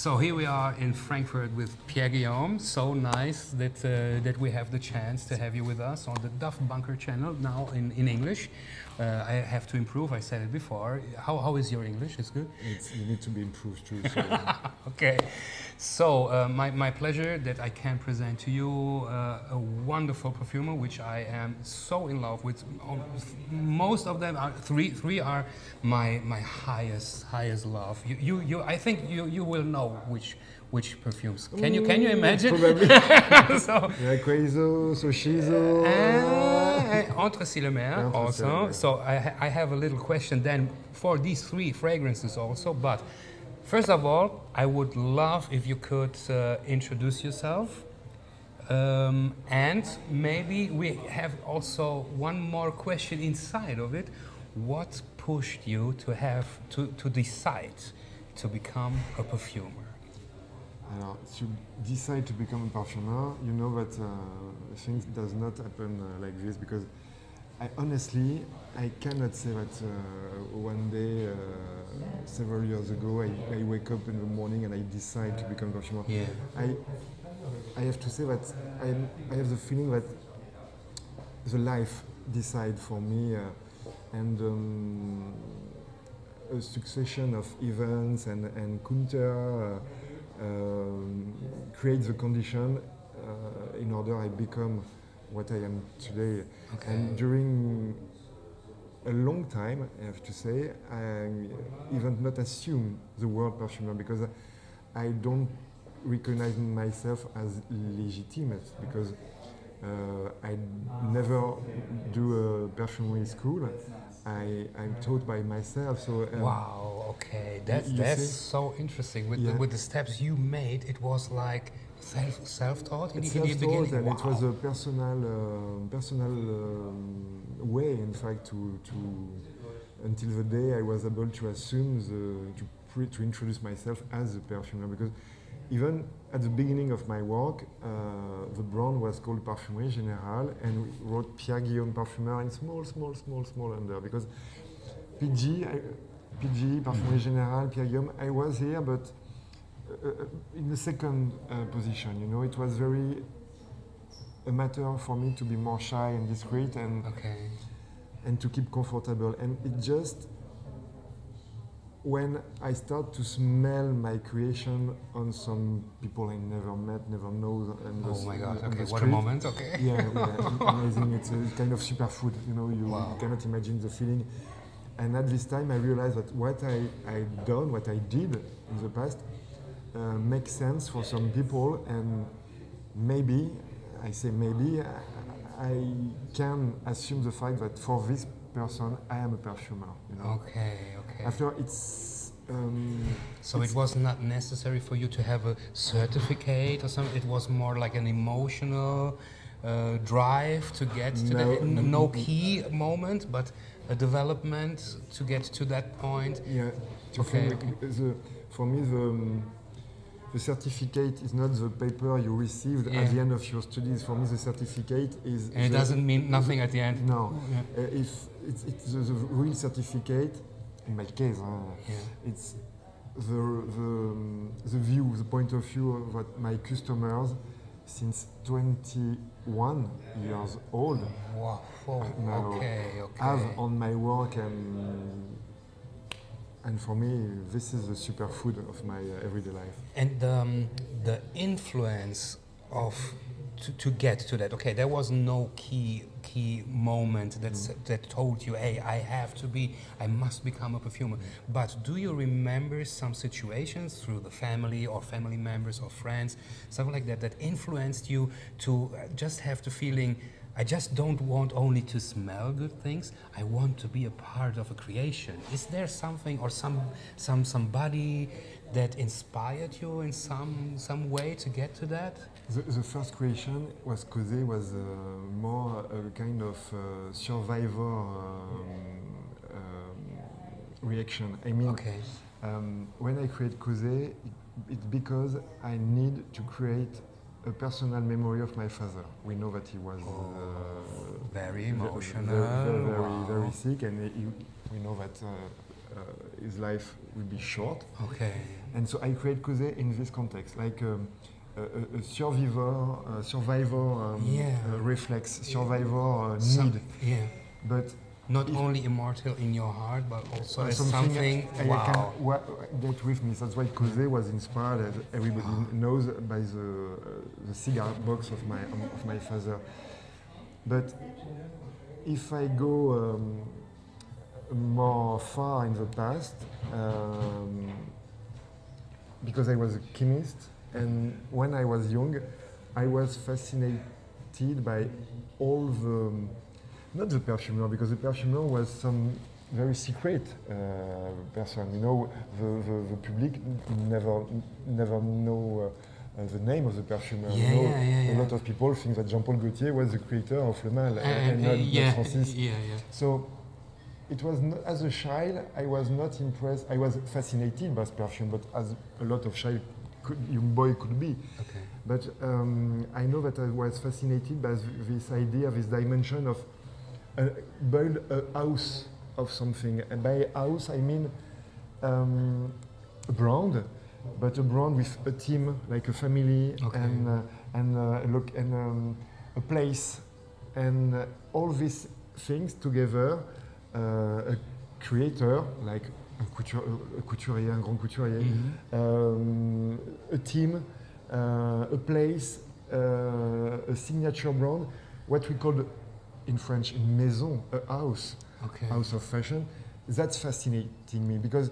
So here we are in Frankfurt with Pierre Guillaume. So nice that that we have the chance to have you with us on the DUFTBUNKER channel now in English. I have to improve. I said it before. How is your English? It's good. You need to be improved too. So. Okay. So my pleasure that I can present to you a wonderful perfumer which I am so in love with. Most of them are three are my highest love. I think you will know which perfumes. Can you imagine? Probably. So, Aqaysos, Entre-Ciel-et-Mer also. So I have a little question then for these three fragrances also. But first of all, I would love if you could introduce yourself. And maybe we have also one more question inside of it. What pushed you to decide to become a perfumer? Alors, to decide to become a perfumer, you know that things does not happen like this, because honestly, I cannot say that one day, several years ago, I wake up in the morning and I decide to become a perfumer. Yeah. I have to say that I have the feeling that the life decides for me, and a succession of events and encounter creates the condition in order I become what I am today. Okay. And during a long time, I have to say, I even not assume the word perfumer, because I don't recognize myself as legitimate, because I never do a perfumery school. I'm taught by myself. So wow, okay, that's so interesting. With the steps you made, it was like self-taught in the beginning. And wow. It was a personal way, in fact, to until the day I was able to assume to introduce myself as a perfumer, because even at the beginning of my work, the brand was called Parfumerie Générale, and we wrote Pierre Guillaume Parfumeur in small under, because PG, Parfumerie Générale, Pierre Guillaume, I was here, but in the second position, you know, it was very a matter for me to be more shy and discreet and to keep comfortable. And it just, when I start to smell my creation on some people I never met, never know, and oh my God! Okay, what a moment! Okay. Yeah, amazing. It's a kind of superfood. You know, you cannot imagine the feeling. And at this time, I realized that what I did in the past, makes sense for some people, and maybe, I say maybe, I can assume the fact that for this person, I am a perfumer. You know? Okay. After it's. So it was not necessary for you to have a certificate or something. It was more like an emotional drive to get to no key moment, but a development to get to that point. Yeah. For me, the certificate is not the paper you received at the end of your studies. For me, the certificate is. And it doesn't mean nothing at the end. No. If it's the real certificate, in my case, it's the view, the point of view of what my customers, since 21 years old, wow. now have on my work, and And for me, this is the superfood of my everyday life. And the influence of to get to that. Okay, there was no key moment that told you, hey, I must become a perfumer. But do you remember some situations through the family or family members or friends, something like that, that influenced you to just have the feeling, I just don't want only to smell good things, I want to be a part of a creation? Is there something or somebody that inspired you in some way to get to that? The first creation was Causé, was more a kind of survivor reaction. I mean, okay. When I create Causé, it's because I need to create a personal memory of my father. We know that he was very emotional, very sick, and we know that his life will be short. Okay. And so I create Causé in this context, like a survivor reflex, survivor need. Yeah. But not only immortal in your heart, but also as something I can get with me. That's why Causé was inspired, as everybody knows, by the cigar box of my father. But if I go more far in the past, because I was a chemist, and when I was young, I was fascinated by all the, not the perfumer, because the perfumer was some very secret person. You know, the public never know the name of the perfumer. A lot of people think that Jean-Paul Gaultier was the creator of Le Mal and not Francis. So it was not, as a child, I was not impressed. I was fascinated by perfume, but as a lot of young boy could be. Okay. But I know that I was fascinated by this idea, this dimension of build a house of something. And by house, I mean a brand, but a brand with a team, like a family, okay. and a place, and all these things together. A creator, like un couturier, un grand couturier, a team, a place, a signature brand, what we call in French une maison, a house, okay. House of fashion. That's fascinating me because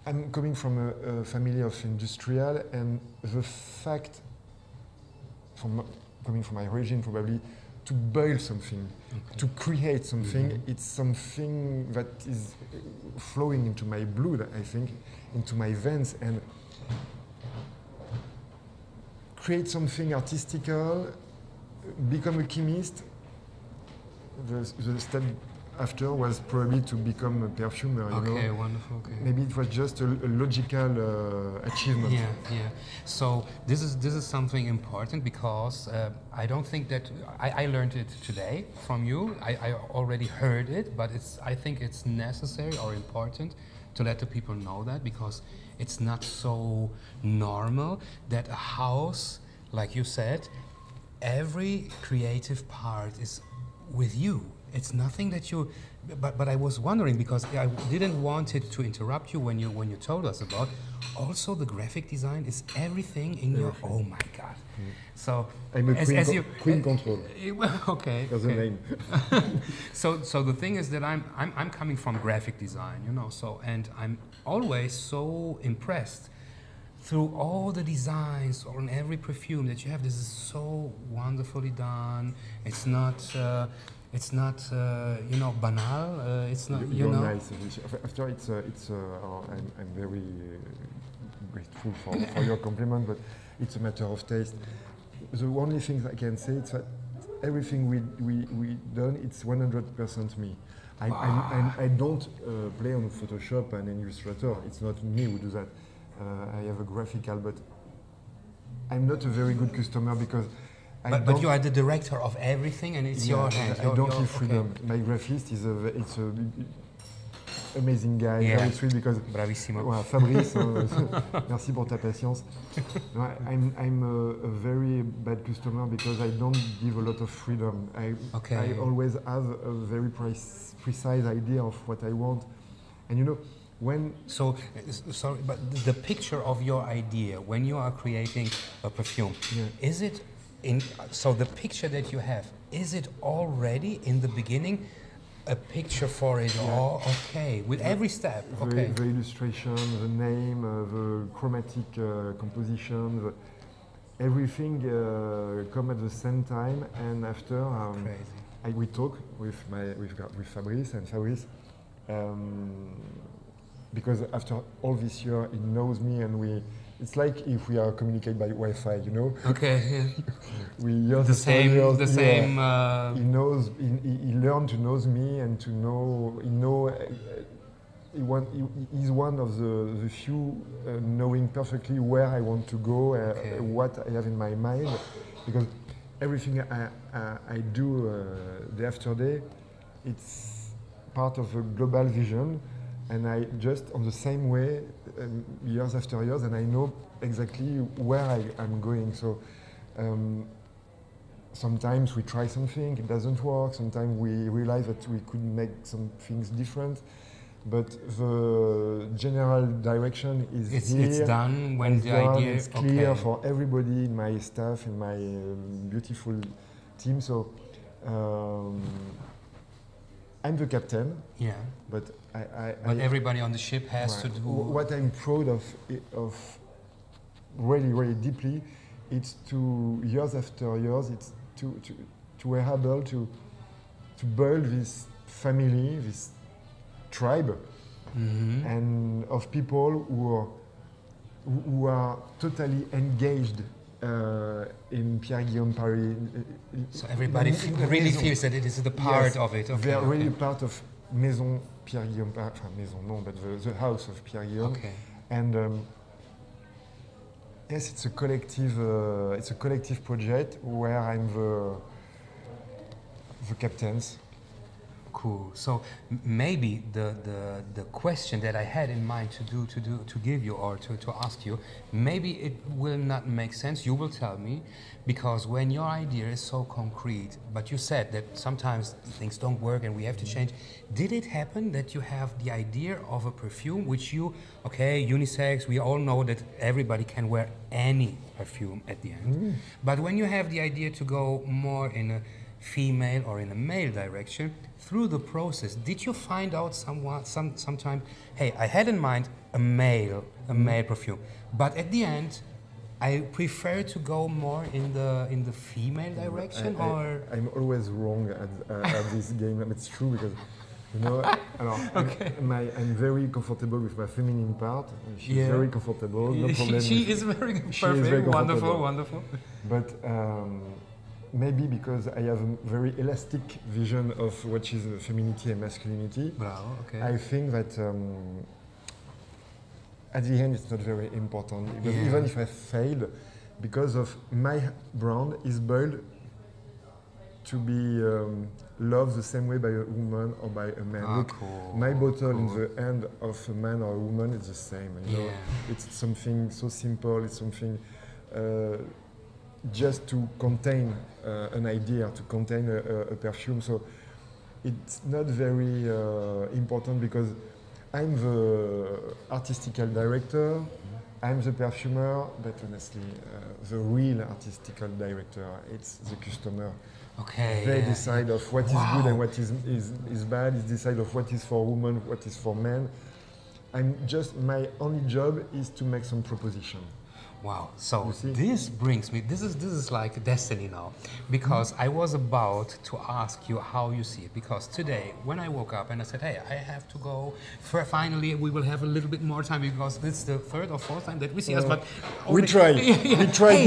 I'm coming from a family of industrial, and the fact, coming from my origin probably, to build something, okay. To create something, it's something that is flowing into my blood, I think, into my veins, and create something artistical, become a chemist. The step after was probably to become a perfumer. Okay, wonderful. Okay. Maybe it was just a logical achievement. Yeah. So this is something important because I don't think that I learned it today from you. I already heard it, but I think it's necessary or important to let the people know that, because it's not so normal that a house, like you said, every creative part is with you. It's nothing that you, but I was wondering, because I didn't want it to interrupt you when you told us about. Also, the graphic design is everything in your. Oh my God! So I'm a queen control. Okay. That's the name. So the thing is that I'm coming from graphic design, you know. So, and I'm always so impressed through all the designs on every perfume that you have. This is so wonderfully done. It's not banal. It's not, you know. Nice. After I'm very grateful for your compliment, but it's a matter of taste. The only thing I can say is that everything we done, it's 100% me. I don't play on Photoshop and Illustrator. It's not me who do that. I have a graphical, but I'm not a very good customer because. But you are the director of everything, and it's your hand. I don't give freedom. Okay. My graphist is an amazing guy, very sweet because. Bravissimo. Voilà, Fabrice, merci pour ta patience. No, I'm a very bad customer because I don't give a lot of freedom. I always have a very precise idea of what I want, and you know, when sorry, but the picture of your idea when you are creating a perfume, is it in? So the picture that you have, is it already in the beginning a picture for it all? Okay, with every step. Okay. The illustration, the name, the chromatic composition, everything come at the same time, and after we talk with Fabrice, and Fabrice, because after all this year he knows me, and it's like if we are communicate by Wi-Fi, you know. Okay. Yeah. We hear the same. He knows. He learned to know me, and to know. He's one of the few knowing perfectly where I want to go, what I have in my mind, because everything I do day after day, it's part of a global vision, and I just on the same way years after years, and I know exactly where I'm going. So sometimes we try something, it doesn't work. Sometimes we realize that we could make some things different. But the general direction is it's done when the idea is clear for everybody in my staff, in my beautiful team. So I'm the captain. Yeah. But but everybody on the ship has to do. What I'm proud of really, really deeply, it's to years after years, it's to be able to build this family, this tribe, and of people who are totally engaged in Pierre Guillaume Paris. So everybody really feels that it is the part of it. Okay, they are really part of Maison Pierre Guillaume Paris, Maison no, but the house of Pierre Guillaume. Okay. And yes, it's a collective project where I'm the captains. Cool. So maybe the question that I had in mind to give you or to ask you, maybe it will not make sense. You will tell me, because when your idea is so concrete, but you said that sometimes things don't work and we have to change. Did it happen that you have the idea of a perfume which unisex? We all know that everybody can wear any perfume at the end. But when you have the idea to go more in a female or in a male direction, through the process, did you find out sometime, hey, I had in mind a male perfume, but at the end, I prefer to go more in the female direction? I'm always wrong at this game, and it's true because, you know, I'm very comfortable with my feminine part. She's very comfortable, no problem. She is very perfect, wonderful. But maybe because I have a very elastic vision of what is femininity and masculinity. Bravo, okay. I think that at the end it's not very important. Because even if I failed, because of my brand is built to be loved the same way by a woman or by a man. Look, my bottle in the hand of a man or a woman is the same. You know? It's something so simple. It's something just to contain an idea, to contain a perfume. So it's not very important because I'm the artistical director, I'm the perfumer, but honestly, the real artistical director, it's the customer. Okay. They decide of what is good and what is bad. They decide of what is for women, what is for men. My only job is to make some proposition. Wow, so this brings me, this is like destiny now, because I was about to ask you how you see it, because today when I woke up and I said, hey, I have to go, finally we will have a little bit more time because it's the third or fourth time that we see us, but... We tried, we tried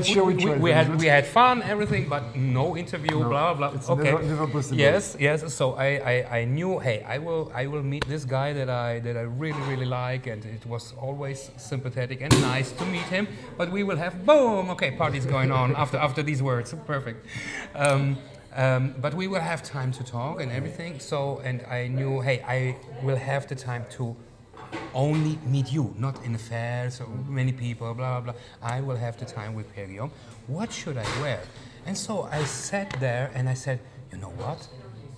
deeply, we tried, we had fun, everything, but no interview, blah, blah, blah. It's never possible. Yes, so I knew, hey, I will meet this guy that I really, really like, and it was always sympathetic and nice to meet him, but we will have parties going on after these words. Perfect. But we will have time to talk and everything. So, and I knew, hey, I will have the time to only meet you, not in affairs or many people, blah, blah, blah. I will have the time with Pierre Guillaume. What should I wear? And so I sat there and I said, you know what?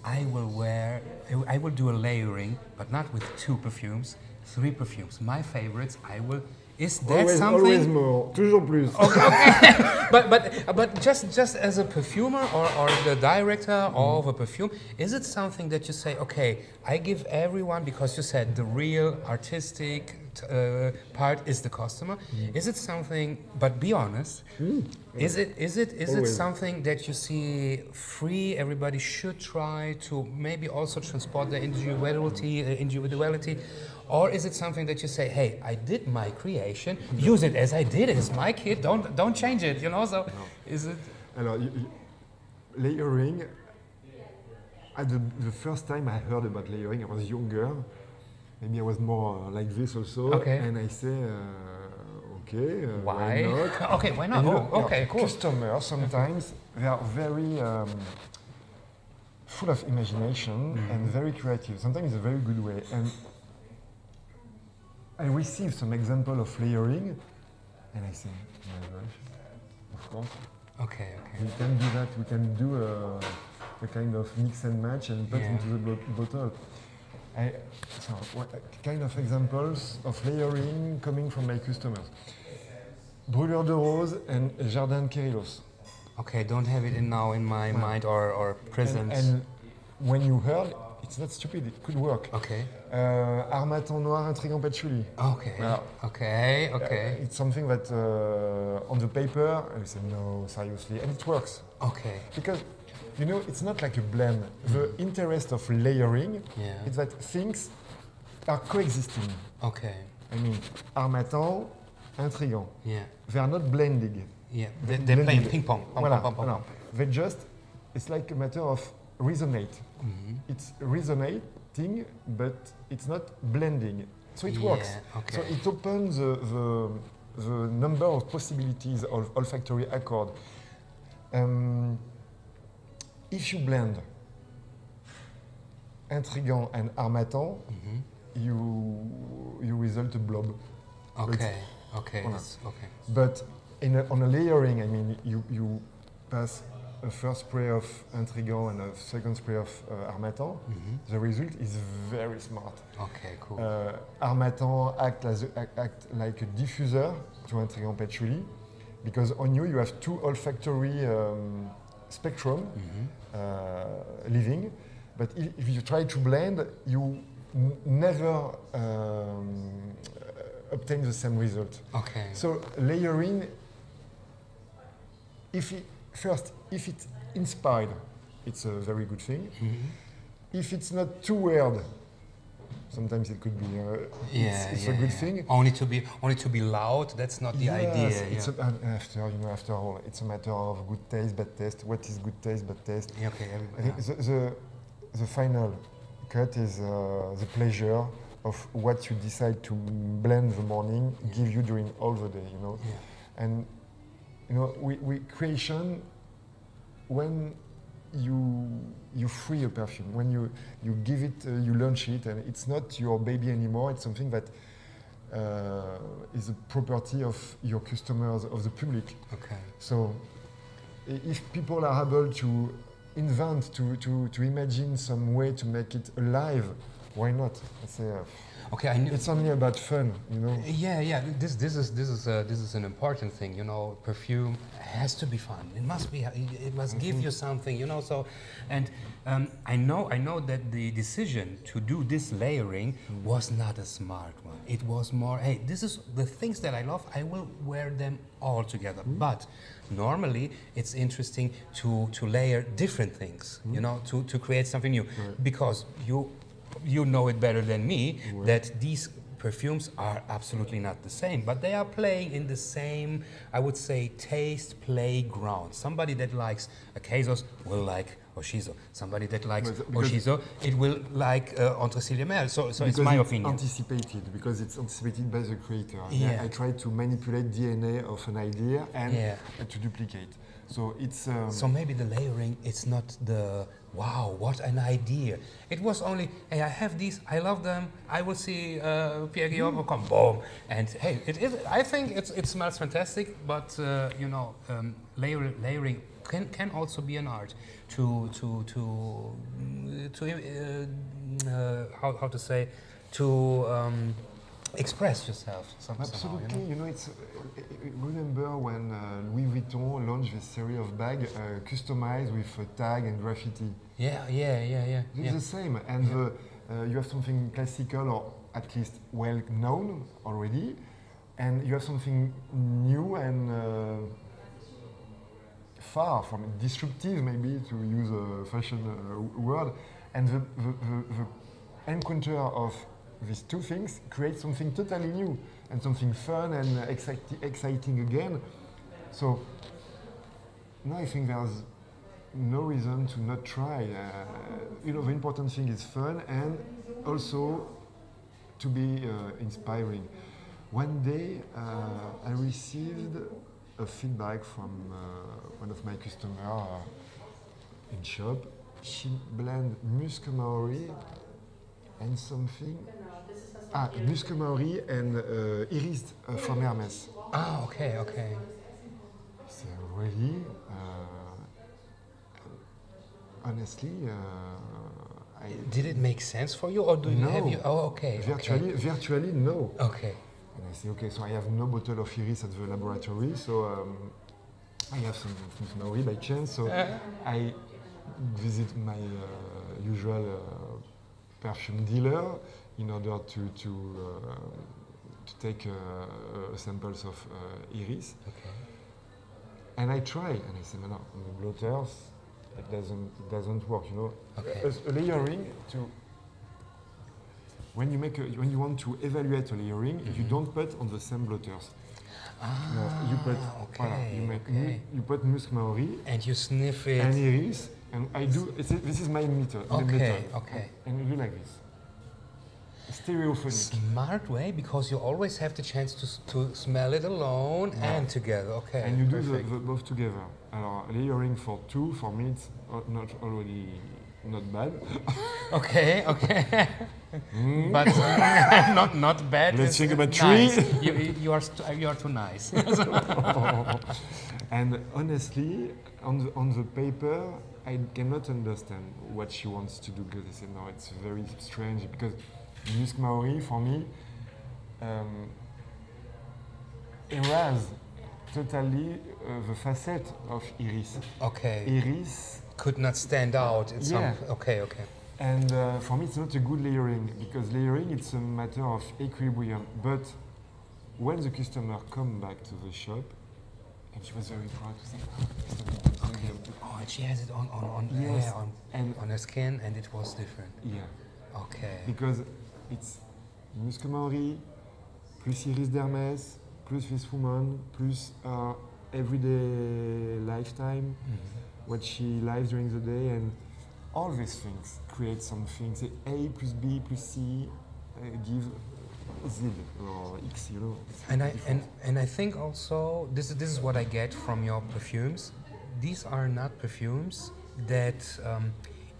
I will do a layering, but not with 2 perfumes, 3 perfumes. My favorites, is there always, something? Always more, toujours plus. Okay. but just as a perfumer or the director of a perfume, is it something that you say, okay, I give everyone, because you said the real artistic part is the customer. Is it something? But be honest. Is it something that you see free? Everybody should try to maybe also transport the individuality. Or is it something that you say, hey, I did my creation, use it as I did, it's my kit, don't change it, you know? So, is it? Alors, layering. The first time I heard about layering, I was younger. Maybe I was more like this also. Okay. And I say, okay, why not? Okay, why not? Okay, cool. Customers sometimes they are very full of imagination and very creative. Sometimes in a very good way. And I received some example of layering, and I say, oh my gosh, of course. Okay. We can do that. We can do a kind of mix and match and put into the bottle. What kind of examples of layering coming from my customers? Brûleur de Rose and Jardin Aqaysos. Okay, don't have it now in my mind or present. And when you heard, it's not stupid, it could work. Okay. Harmattan Noir Intrigant Patchouli. Okay. Well, okay. It's something that on the paper, I say, no, seriously, and it works. Okay. Because, you know, it's not like a blend. The interest of layering is that things are coexisting. Okay. I mean, Harmattan, Intrigant. Yeah. They are not blending. Yeah. They're playing ping pong. Voilà. They just, it's like a matter of resonate. It's resonating, but it's not blending. So it works. Okay. So it opens the number of possibilities of olfactory accord. If you blend Intrigant and Harmattan, you result a blob. Okay. Voilà. Okay. But on a layering, I mean, you pass a first spray of Intrigant and a second spray of Harmattan. The result is very smart. Okay, cool. Harmattan act like a diffuser to Intrigant Patchouli, because on you have 2 olfactory spectrum living, but if you try to blend, you never obtain the same result. Okay. So layering, if it's inspired, it's a very good thing. If it's not too weird, sometimes it could be. It's a good thing. Only to be loud. That's not the idea. It's after all, it's a matter of good taste, bad taste. What is good taste, bad taste? Okay. I think the final cut is the pleasure of what you decide to blend the morning, give you during all the day. You know, and you know, we creation when you free a perfume, when you give it, you launch it, and it's not your baby anymore. It's something that is a property of your customers, of the public. Okay. So if people are able to invent, to imagine some way to make it alive, why not? I say, it's only about fun, you know. Yeah. This is an important thing, you know. Perfume has to be fun. It must be. It must give you something, you know. So, and I know that the decision to do this layering was not a smart one. It was more, hey, this is the things that I love. I will wear them all together. But normally, it's interesting to layer different things, you know, to create something new, because you know it better than me that these perfumes are absolutely not the same, but they are playing in the same, I would say, taste playground. Somebody that likes Aqaysos will like Aqaysos. Somebody that likes Aqaysos, it will like Entre Cils et Merle. So it's my opinion. Anticipated, because it's anticipated by the creator. Yeah. I try to manipulate DNA of an idea and to duplicate. So it's. So maybe the layering, it's not the wow, what an idea. It was only, hey, I have these, I love them. I will see Pierre Guillaume come, boom, and hey, I think it smells fantastic. But you know, layering can also be an art how to say, to express yourself somehow. Absolutely, you know, it's remember when Louis Vuitton launched this series of bags customized with a tag and graffiti. Yeah. It's the same, and you have something classical or at least well known already, and you have something new and far from disruptive, maybe, to use a fashion word, and the encounter of these two things creates something totally new and something fun and exciting again. So now I think there's no reason to not try. You know, the important thing is fun and also to be inspiring. One day I received a feedback from one of my customers in shop. She blended Musc Maori and something. Musc Maori and Iris from Hermes. Okay. So really, honestly, did it make sense for you, or do you have you? Oh, okay. Virtually, no. Okay. And I say, okay, so I have no bottle of Iris at the laboratory, so I have some Musc Maori by chance. So I visit my usual perfume dealer in order to take samples of Iris. Okay. And I try, and I say, no, the blotters, it doesn't work, you know. Okay. A layering to when you want to evaluate a layering, you don't put on the same blotters. You put you put Musc Maori and you sniff it and Iris, and I do. This is my method. Okay. And you do like this. Stereophonic. Smart way, because you always have the chance to smell it alone and together. Okay. And you do the both together. Layering for two, for me, it's not bad. Okay. But not bad. Let's think about nice. three. You are too nice. And honestly, on the paper, I cannot understand what she wants to do, because I said no, it's very strange, because Musc Maori for me erase totally the facet of Iris. Okay. Iris could not stand out. It's okay. And for me, it's not a good layering, because layering, it's a matter of equilibrium. But when the customer come back to the shop, and she was very proud to say, oh, and she has it on her skin, and it was different. Yeah. Okay. Because it's Musc Maori, plus Iris d'Hermès, plus this woman, plus everyday lifetime, what she lives during the day, and all these things create something. Say A plus B plus C give Z or X, you know. And I think also this is what I get from your perfumes. These are not perfumes that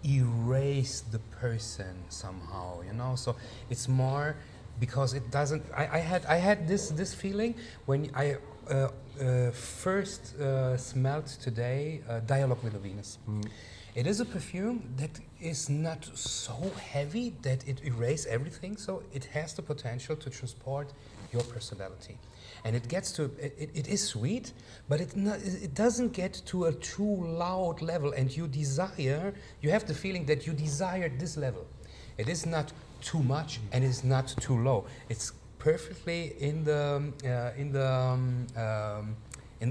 erase the person somehow, you know. So it's more because it doesn't. I had this feeling when I first smelled today Dialogue with a Venus. It is a perfume that is not so heavy that it erases everything, so it has the potential to transport your personality. And it gets to, it is sweet, but it doesn't get to a too loud level, and you have the feeling that you desire this level. It is not too much and it's not too low. It's perfectly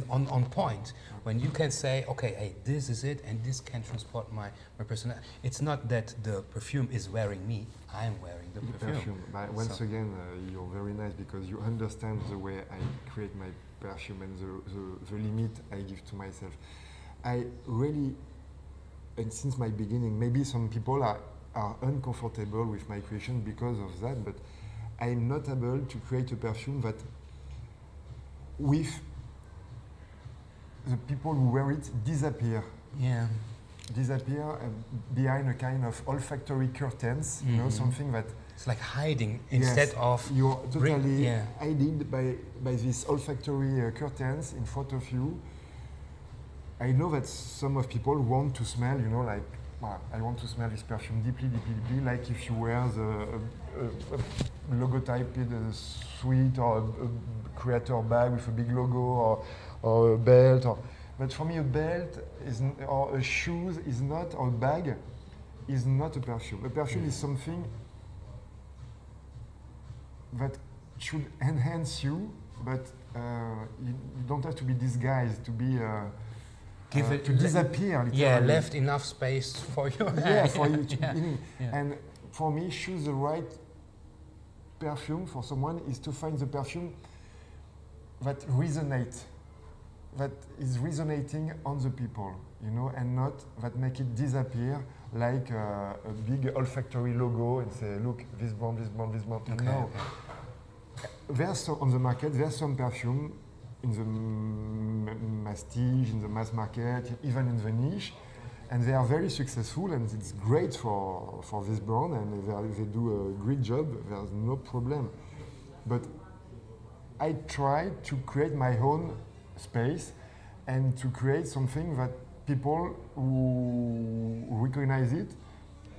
on point, when you can say, okay, hey, this is it, and this can transport my personality. It's not that the perfume is wearing me, I'm wearing the perfume. But once again, you're very nice, because you understand the way I create my perfume and the limit I give to myself. I really, and since my beginning, maybe some people are uncomfortable with my creation because of that, but I'm not able to create a perfume that with the people who wear it disappear behind a kind of olfactory curtains, you know, something that it's like hiding instead of you're totally hidden by these olfactory curtains in front of you. I know that some of people want to smell, you know, like, I want to smell this perfume deeply, deeply, deeply, like if you wear a logotyped suite or a creator bag with a big logo or a belt. But for me, a belt or a shoes is not, or a bag is not a perfume. A perfume is something that should enhance you, but you don't have to be disguised, to be to disappear. Literally. Yeah, left enough space for your hand. Yeah, for you to And for me, choose the right perfume for someone is to find the perfume that resonates, that is resonating on the people, you know, and not that make it disappear like a big olfactory logo and say, look, this brand, this brand, this brand. Okay, no. There's on the market, there's some perfume in the masstige, in the mass market, even in the niche, and they are very successful, and it's great for this brand, and they do a great job. There's no problem, but I try to create my own space and to create something that people who recognize it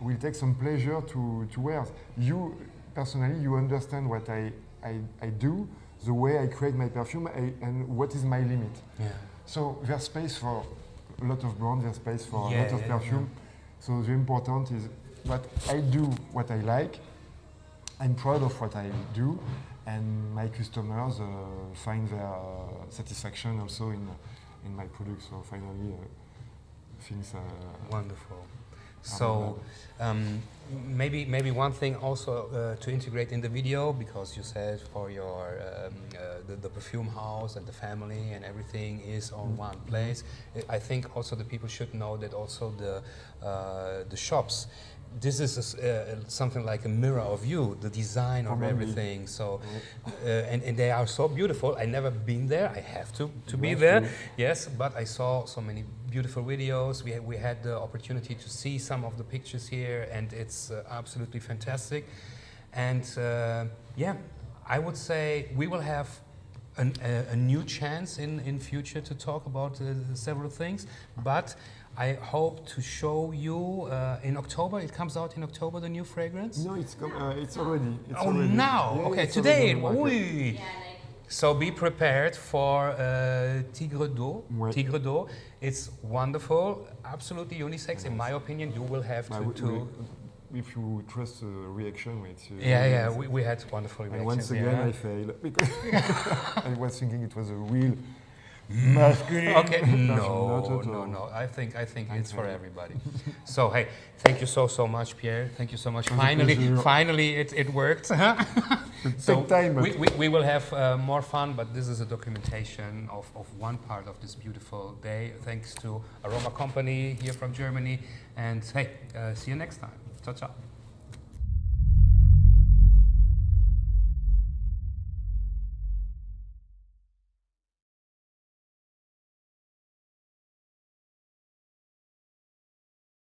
will take some pleasure to wear. You personally, you understand what I do, the way I create my perfume, and what is my limit. Yeah. So there's space for a lot of brands, there's space for a lot of perfume. So the important is that I do what I like, I'm proud of what I do, and my customers find their satisfaction also in my products. So finally, things are wonderful. So maybe one thing also to integrate in the video, because you said for your the perfume house and the family and everything is on one place. I think also the people should know that also the shops. This is something like a mirror of you, the design of everything. So, and they are so beautiful. I never been there. I have to be there. Yes, but I saw so many beautiful videos. We had the opportunity to see some of the pictures here, and it's absolutely fantastic. And yeah, I would say we will have a new chance in future to talk about several things, but I hope to show you in October. It comes out in October, the new fragrance? No, it's already. It's already. Now? Yeah, okay, today. So be prepared for Tigre d'eau. Tigre d'eau. It's wonderful, absolutely unisex. In my opinion, you will have to if you trust the reaction, it's we had wonderful reactions. And once again, I failed because I was thinking it was a real masculine. Okay, no. I think it's for everybody. So hey, thank you so much, Pierre. Thank you so much. Finally, it worked. So we will have more fun, but this is a documentation of one part of this beautiful day. Thanks to Aroma Company here from Germany, and hey, see you next time. Ciao, ciao.